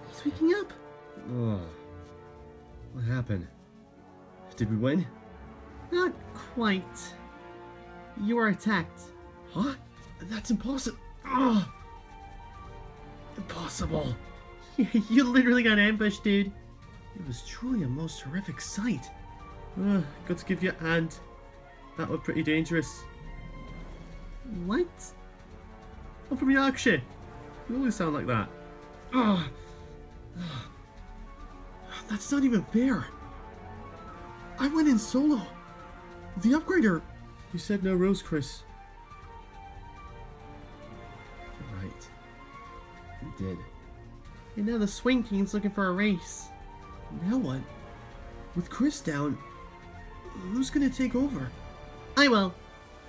He's waking up. What happened? Did we win? Not quite. You were attacked. Huh? That's impossible. Impossible. You literally got ambushed, dude. It was truly a most horrific sight. Got to give you a hand. That was pretty dangerous. What? I'm from Yorkshire. You always sound like that. That's not even fair. I went in solo. The upgrader. You said no rules, Kris. You're right. You did. And now the Swing King's looking for a race. Now what? With Kris down, who's gonna take over? I will.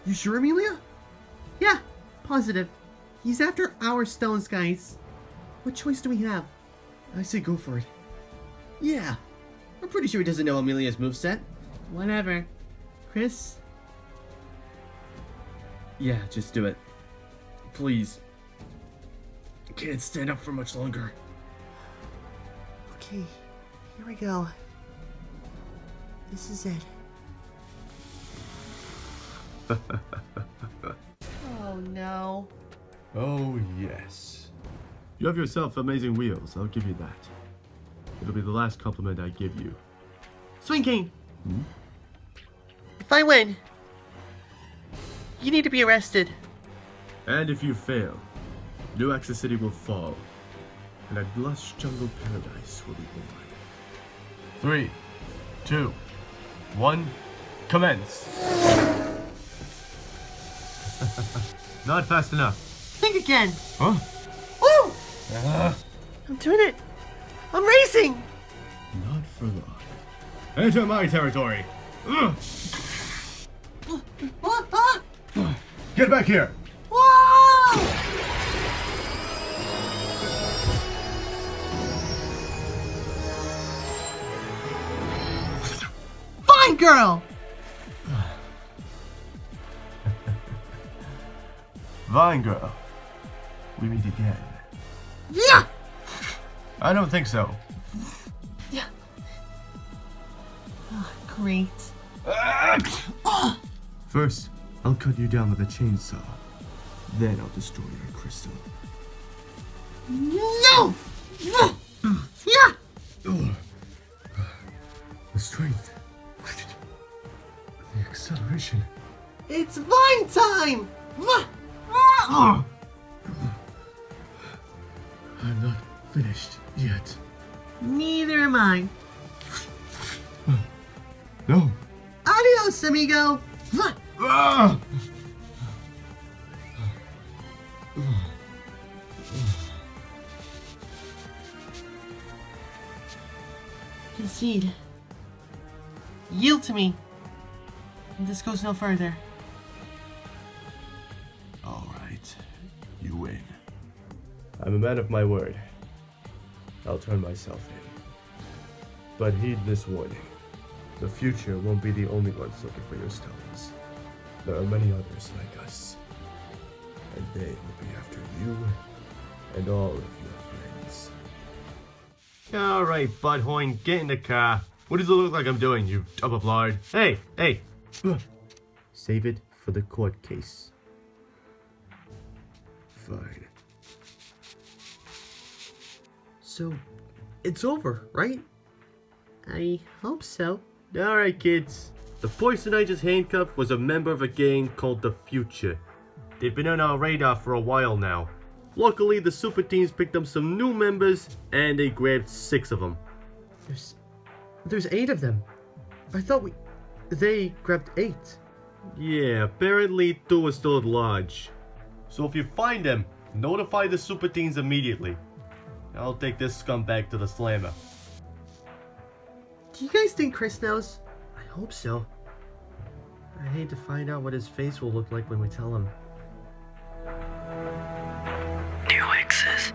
You sure, Amelia? Yeah, positive. He's after our stones, guys. What choice do we have? I say go for it. Yeah. I'm pretty sure he doesn't know Amelia's moveset. Whatever. Kris? Yeah, just do it. Please. I can't stand up for much longer. Okay, here we go. This is it. Oh no. Oh, yes. You have yourself amazing wheels, I'll give you that. It'll be the last compliment I give you. Swing King! If I win, you need to be arrested. And if you fail, New Access City will fall, and a lush jungle paradise will be born. 3, 2, 1, commence! Not fast enough. Think again. Huh? Woo! I'm doing it. I'm racing. Not for long. Enter my territory. Get back here. Whoa! Fine, girl. Vine girl, we meet again. Yeah. I don't think so. Yeah. Oh, great. First, I'll cut you down with a chainsaw. Then I'll destroy your crystal. No! Yeah! The strength. The acceleration. It's Vine time! I'm not finished yet. Neither am I. No. Adios, amigo! Concede. Yield to me. And this goes no further. All right. You win. I'm a man of my word. I'll turn myself in. But heed this warning. The future won't be the only ones looking for your stones. There are many others like us. And they will be after you and all of your friends. Alright, Butthorn, get in the car. What does it look like I'm doing, you tub of lard? Hey! Save it for the court case. Fine. So, it's over, right? I hope so. Alright, kids. The person I just handcuffed was a member of a gang called The Future. They've been on our radar for a while now. Luckily, the super teams picked up some new members, and they grabbed 6 of them. There's 8 of them. I thought they grabbed 8. Yeah, apparently 2 are still at large. So if you find them, notify the super teams immediately. I'll take this scumbag to the slammer. Do you guys think Kris knows? I hope so. I hate to find out what his face will look like when we tell him. New access.